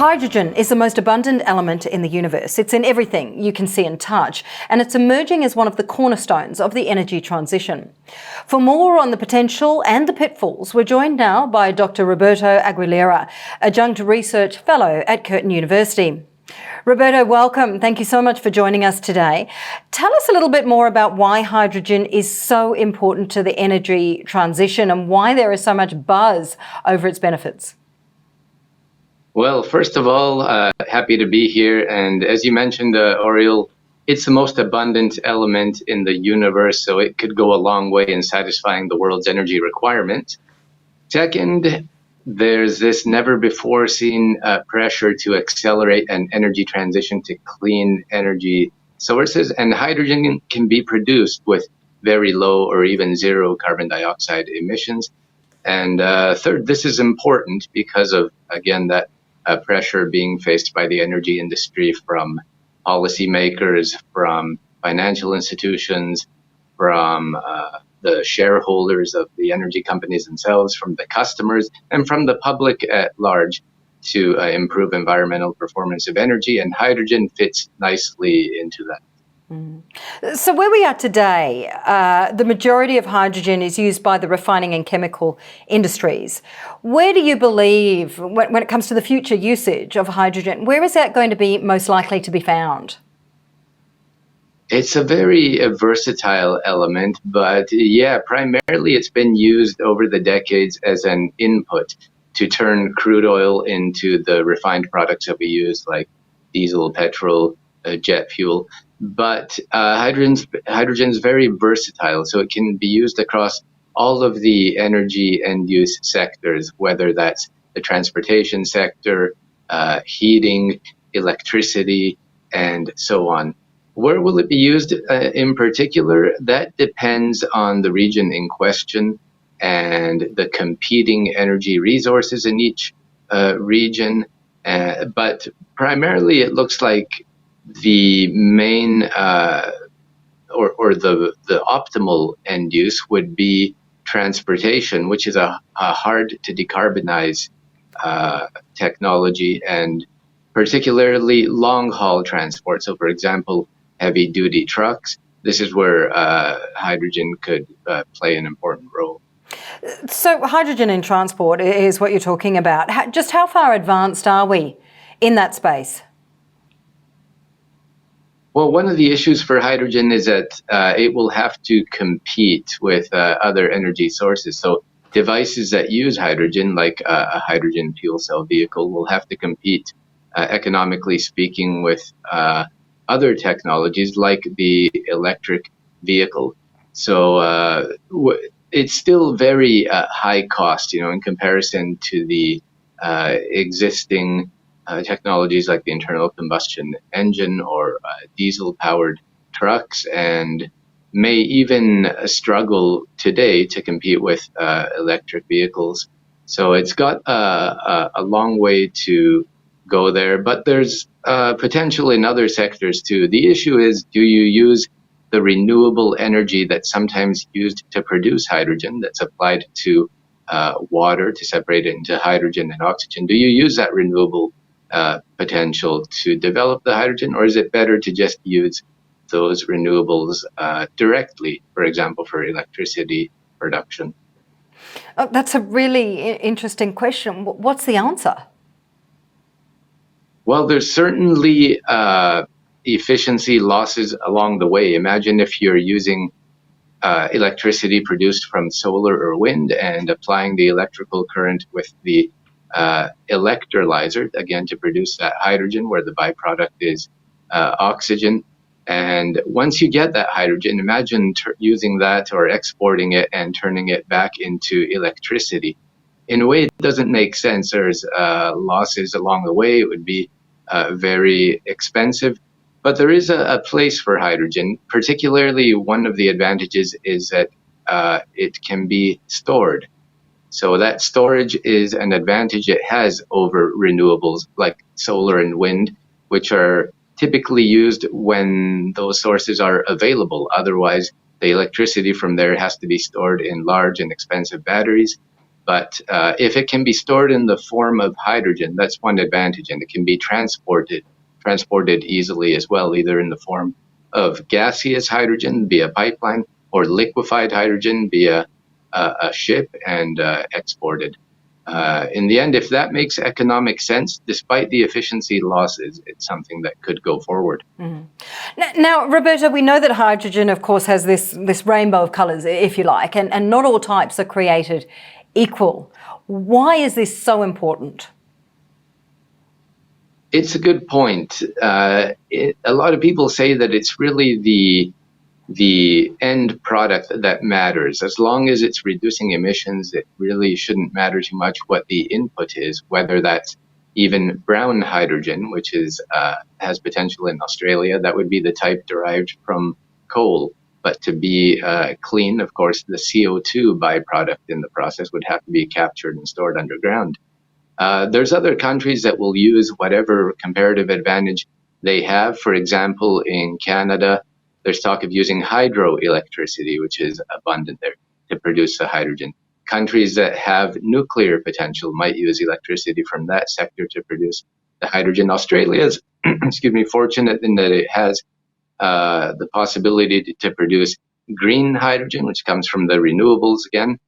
Hydrogen is the most abundant element in the universe. It's in everything you can see and touch, and it's emerging as one of the cornerstones of the energy transition. For more on the potential and the pitfalls, we're joined now by Dr. Roberto Aguilera, Adjunct Research Fellow at Curtin University. Roberto, welcome. Thank you so much for joining us today. Tell us a little bit more about why hydrogen is so important to the energy transition and why there is so much buzz over its benefits. Well, first of all, happy to be here. And as you mentioned, Oriel, it's the most abundant element in the universe, so it could go a long way in satisfying the world's energy requirements. Second, there's this never-before-seen pressure to accelerate an energy transition to clean energy sources, and hydrogen can be produced with very low or even zero carbon dioxide emissions. And third, this is important because of, again, that pressure being faced by the energy industry from policymakers, from financial institutions, from the shareholders of the energy companies themselves, from the customers, and from the public at large to improve environmental performance of energy, and hydrogen fits nicely into that. So where we are today, the majority of hydrogen is used by the refining and chemical industries. Where do you believe, when it comes to the future usage of hydrogen, where is that going to be most likely to be found? It's a very versatile element, but yeah, primarily it's been used over the decades as an input to turn crude oil into the refined products that we use, like diesel, petrol, jet fuel. But hydrogen's very versatile, so it can be used across all of the energy and use sectors, whether that's the transportation sector, heating, electricity, and so on. Where will it be used in particular? That depends on the region in question and the competing energy resources in each region. But primarily, it looks like the main or the optimal end use would be transportation, which is a hard to decarbonize technology, and particularly long haul transport. So, for example, heavy duty trucks. This is where hydrogen could play an important role. So hydrogen in transport is what you're talking about. Just how far advanced are we in that space? Well, one of the issues for hydrogen is that it will have to compete with other energy sources. So devices that use hydrogen, like a hydrogen fuel cell vehicle, will have to compete, economically speaking, with other technologies like the electric vehicle. So it's still very high cost, in comparison to the existing technologies like the internal combustion engine or diesel-powered trucks, and may even struggle today to compete with electric vehicles. So it's got a long way to go there, but there's potential in other sectors too. The issue is, do you use the renewable energy that's sometimes used to produce hydrogen, that's applied to water to separate it into hydrogen and oxygen? Do you use that renewable potential to develop the hydrogen, or is it better to just use those renewables directly, for example, for electricity production? Oh, that's a really interesting question. What's the answer? Well, there's certainly efficiency losses along the way. Imagine if you're using electricity produced from solar or wind and applying the electrical current with the electrolyzer, again, to produce that hydrogen, where the byproduct is oxygen. And once you get that hydrogen, imagine using that or exporting it and turning it back into electricity. In a way, it doesn't make sense. There's losses along the way. It would be very expensive. But there is a place for hydrogen. Particularly, one of the advantages is that it can be stored. So that storage is an advantage it has over renewables like solar and wind, which are typically used when those sources are available. Otherwise, the electricity from there has to be stored in large and expensive batteries. But if it can be stored in the form of hydrogen, that's one advantage, and it can be transported easily as well, either in the form of gaseous hydrogen via pipeline or liquefied hydrogen via a ship and exported. In the end, if that makes economic sense, despite the efficiency losses, it's something that could go forward. Mm. Now, Roberto, we know that hydrogen, of course, has this rainbow of colours, if you like, and not all types are created equal. Why is this so important? It's a good point. A lot of people say that it's really the end product that matters. As long as it's reducing emissions, it really shouldn't matter too much what the input is, whether that's even brown hydrogen, which has potential in Australia. That would be the type derived from coal. But to be clean, of course, the CO2 byproduct in the process would have to be captured and stored underground. There's other countries that will use whatever comparative advantage they have. For example, in Canada, there's talk of using hydroelectricity, which is abundant there, to produce the hydrogen. Countries that have nuclear potential might use electricity from that sector to produce the hydrogen. Australia is, fortunate in that it has the possibility to produce green hydrogen, which comes from the renewables again,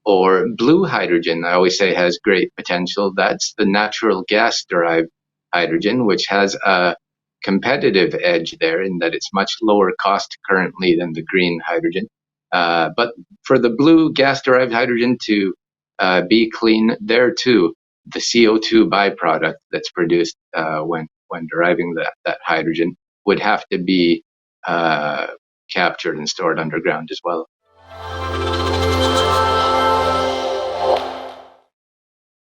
or blue hydrogen, I always say has great potential. That's the natural gas-derived hydrogen, which has a competitive edge there in that it's much lower cost currently than the green hydrogen. But for the blue gas-derived hydrogen to be clean, there too, the CO2 byproduct that's produced when deriving that hydrogen would have to be captured and stored underground as well.